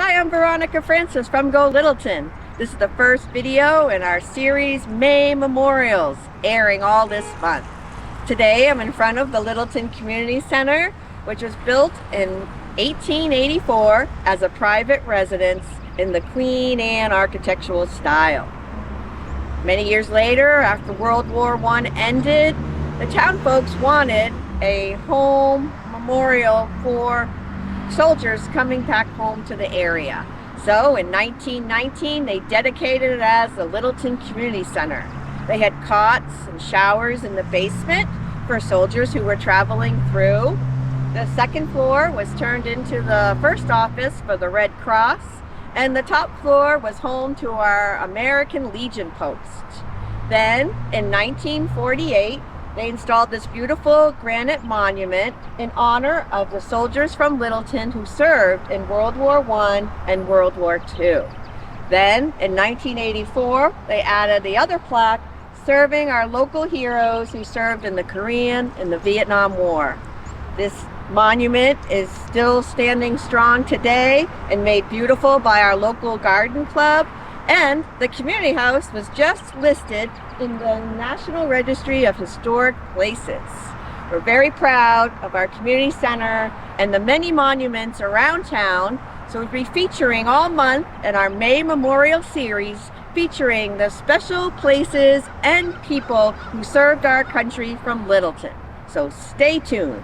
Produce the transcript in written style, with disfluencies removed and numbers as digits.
Hi, I'm Veronica Francis from Go Littleton. This is the first video in our series May Memorials, airing all this month. Today I'm in front of the Littleton Community Center, which was built in 1884 as a private residence in the Queen Anne architectural style. Many years later, after World War I ended, the town folks wanted a home memorial for soldiers coming back home to the area. So in 1919, they dedicated it as the Littleton Community Center. They had cots and showers in the basement for soldiers who were traveling through. The second floor was turned into the first office for the Red Cross, and the top floor was home to our American Legion post. Then in 1948, they installed this beautiful granite monument in honor of the soldiers from Littleton who served in World War I and World War II. Then in 1984, they added the other plaque serving our local heroes who served in the Korean and the Vietnam War. This monument is still standing strong today and made beautiful by our local garden club, and the community house was just listed in the National Registry of Historic Places. We're very proud of our community center and the many monuments around town, so we'll be featuring all month in our May Memorial series, featuring the special places and people who served our country from Littleton. So stay tuned.